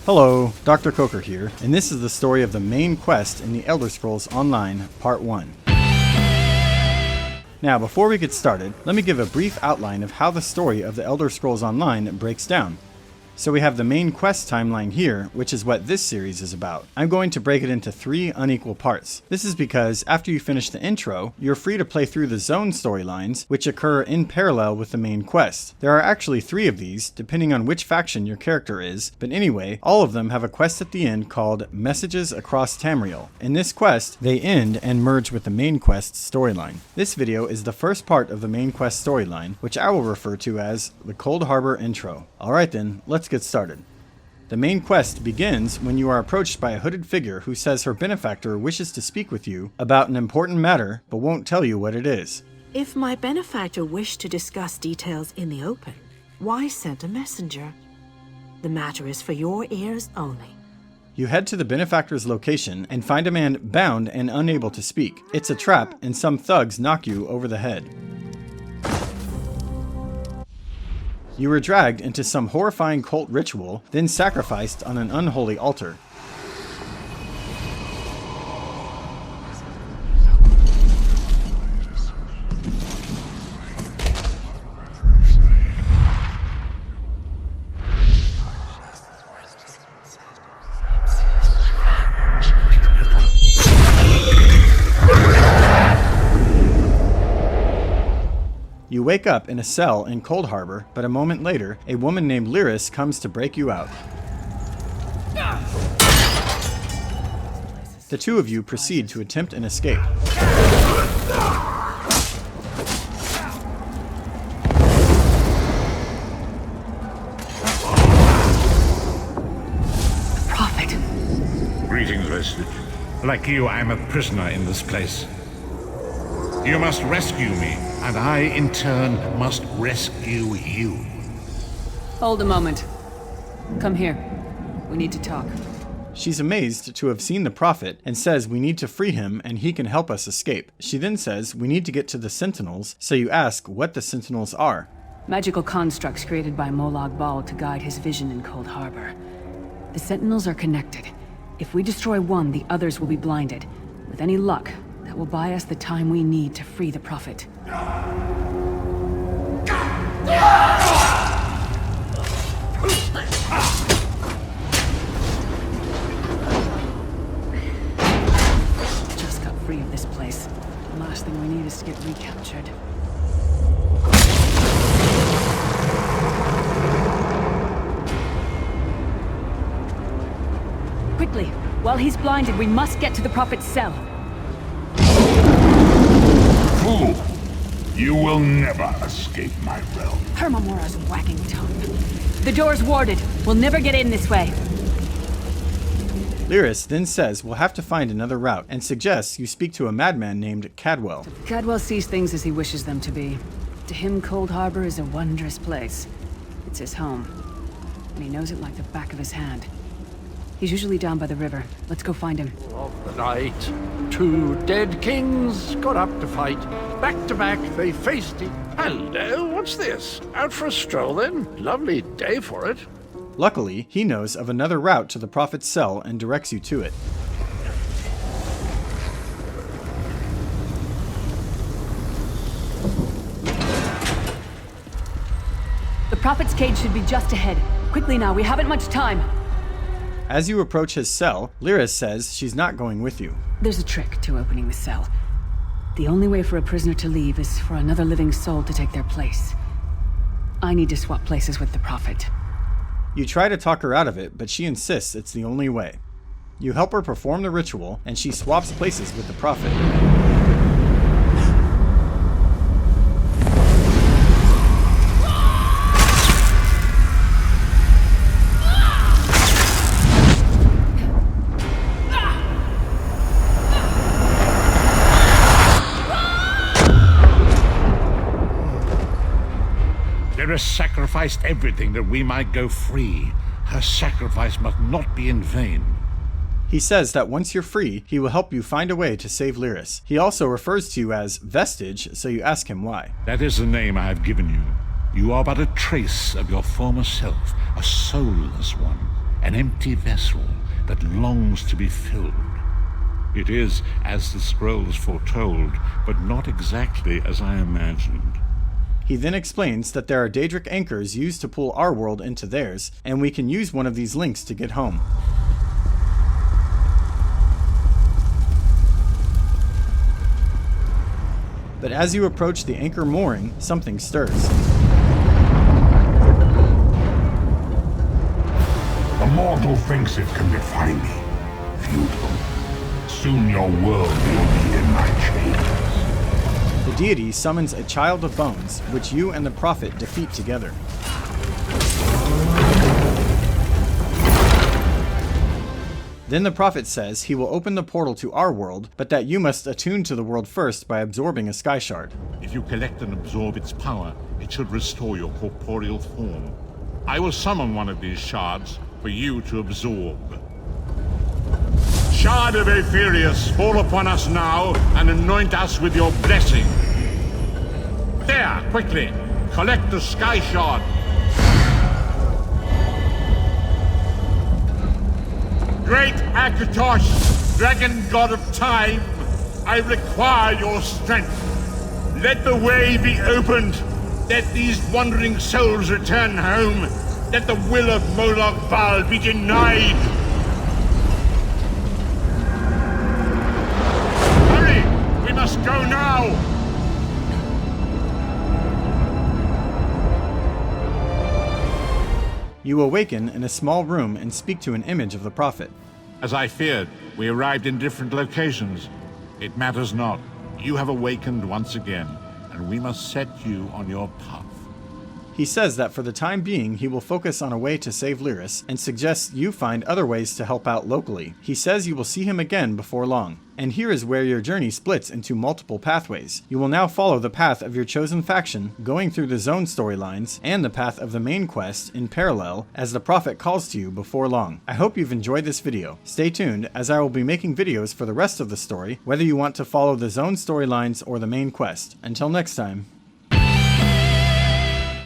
Hello, Dr. Coker here, and this is the story of the main quest in the Elder Scrolls Online, Part 1. Now, before we get started, let me give a brief outline of how the story of the Elder Scrolls Online breaks down. So we have the main quest timeline here, which is what this series is about. I'm going to break it into 3 unequal parts. This is because after you finish the intro, you're free to play through the zone storylines, which occur in parallel with the main quest. There are actually 3 of these, depending on which faction your character is, but anyway, all of them have a quest at the end called Messages Across Tamriel. In this quest, they end and merge with the main quest storyline. This video is the first part of the main quest storyline, which I will refer to as the Coldharbour intro. Alright then, let's get started. The main quest begins when you are approached by a hooded figure who says her benefactor wishes to speak with you about an important matter, but won't tell you what it is. If my benefactor wished to discuss details in the open, why send a messenger? The matter is for your ears only. You head to the benefactor's location and find a man bound and unable to speak. It's a trap, and some thugs knock you over the head. You were dragged into some horrifying cult ritual, then sacrificed on an unholy altar. You wake up in a cell in Coldharbour, but a moment later, a woman named Lyris comes to break you out. The 2 of you proceed to attempt an escape. Prophet! Greetings, Vestige. Like you, I'm a prisoner in this place. You must rescue me, and I, in turn, must rescue you. Hold a moment. Come here. We need to talk. She's amazed to have seen the Prophet and says we need to free him and he can help us escape. She then says we need to get to the Sentinels, so you ask what the Sentinels are. Magical constructs created by Molag Bal to guide his vision in Coldharbour. The Sentinels are connected. If we destroy one, the others will be blinded. With any luck, that will buy us the time we need to free the Prophet. Just got free of this place. The last thing we need is to get recaptured. Quickly! While he's blinded, we must get to the Prophet's cell. Fool! You will never escape my realm. Hermamora's wagging tongue. The door's warded. We'll never get in this way. Lyris then says we'll have to find another route and suggests you speak to a madman named Cadwell. Cadwell sees things as he wishes them to be. To him, Coldharbour is a wondrous place. It's his home, and he knows it like the back of his hand. He's usually down by the river. Let's go find him. Of the night, 2 dead kings got up to fight. Back to back, they faced each. Hello, what's this? Out for a stroll then? Lovely day for it. Luckily, he knows of another route to the Prophet's cell and directs you to it. The Prophet's cage should be just ahead. Quickly now, we haven't much time. As you approach his cell, Lyris says she's not going with you. There's a trick to opening the cell. The only way for a prisoner to leave is for another living soul to take their place. I need to swap places with the Prophet. You try to talk her out of it, but she insists it's the only way. You help her perform the ritual, and she swaps places with the Prophet. Lyris sacrificed everything that we might go free. Her sacrifice must not be in vain. He says that once you're free, he will help you find a way to save Lyris. He also refers to you as Vestige, so you ask him why. That is the name I have given you. You are but a trace of your former self, a soulless one. an empty vessel that longs to be filled. It is as the scrolls foretold, but not exactly as I imagined. He then explains that there are Daedric anchors used to pull our world into theirs, and we can use one of these links to get home. But as you approach the anchor mooring, something stirs. The mortal thinks it can defy me. Futile. Soon your world will be in my chains. The deity summons a child of bones, which you and the prophet defeat together. Then the prophet says he will open the portal to our world, but that you must attune to the world first by absorbing a sky shard. If you collect and absorb its power, it should restore your corporeal form. I will summon one of these shards for you to absorb. Shard of Aetherius, fall upon us now and anoint us with your blessing. There, quickly, collect the sky shard. Great Akatosh, dragon god of time, I require your strength. Let the way be opened. Let these wandering souls return home. Let the will of Molag Bal be denied. Hurry! We must go now! You awaken in a small room and speak to an image of the prophet. As I feared, we arrived in different locations. It matters not. You have awakened once again, and we must set you on your path. He says that for the time being, he will focus on a way to save Lyris, and suggests you find other ways to help out locally. He says you will see him again before long. And here is where your journey splits into multiple pathways. You will now follow the path of your chosen faction, going through the zone storylines, and the path of the main quest in parallel, as the prophet calls to you before long. I hope you've enjoyed this video. Stay tuned, as I will be making videos for the rest of the story, whether you want to follow the zone storylines or the main quest. Until next time.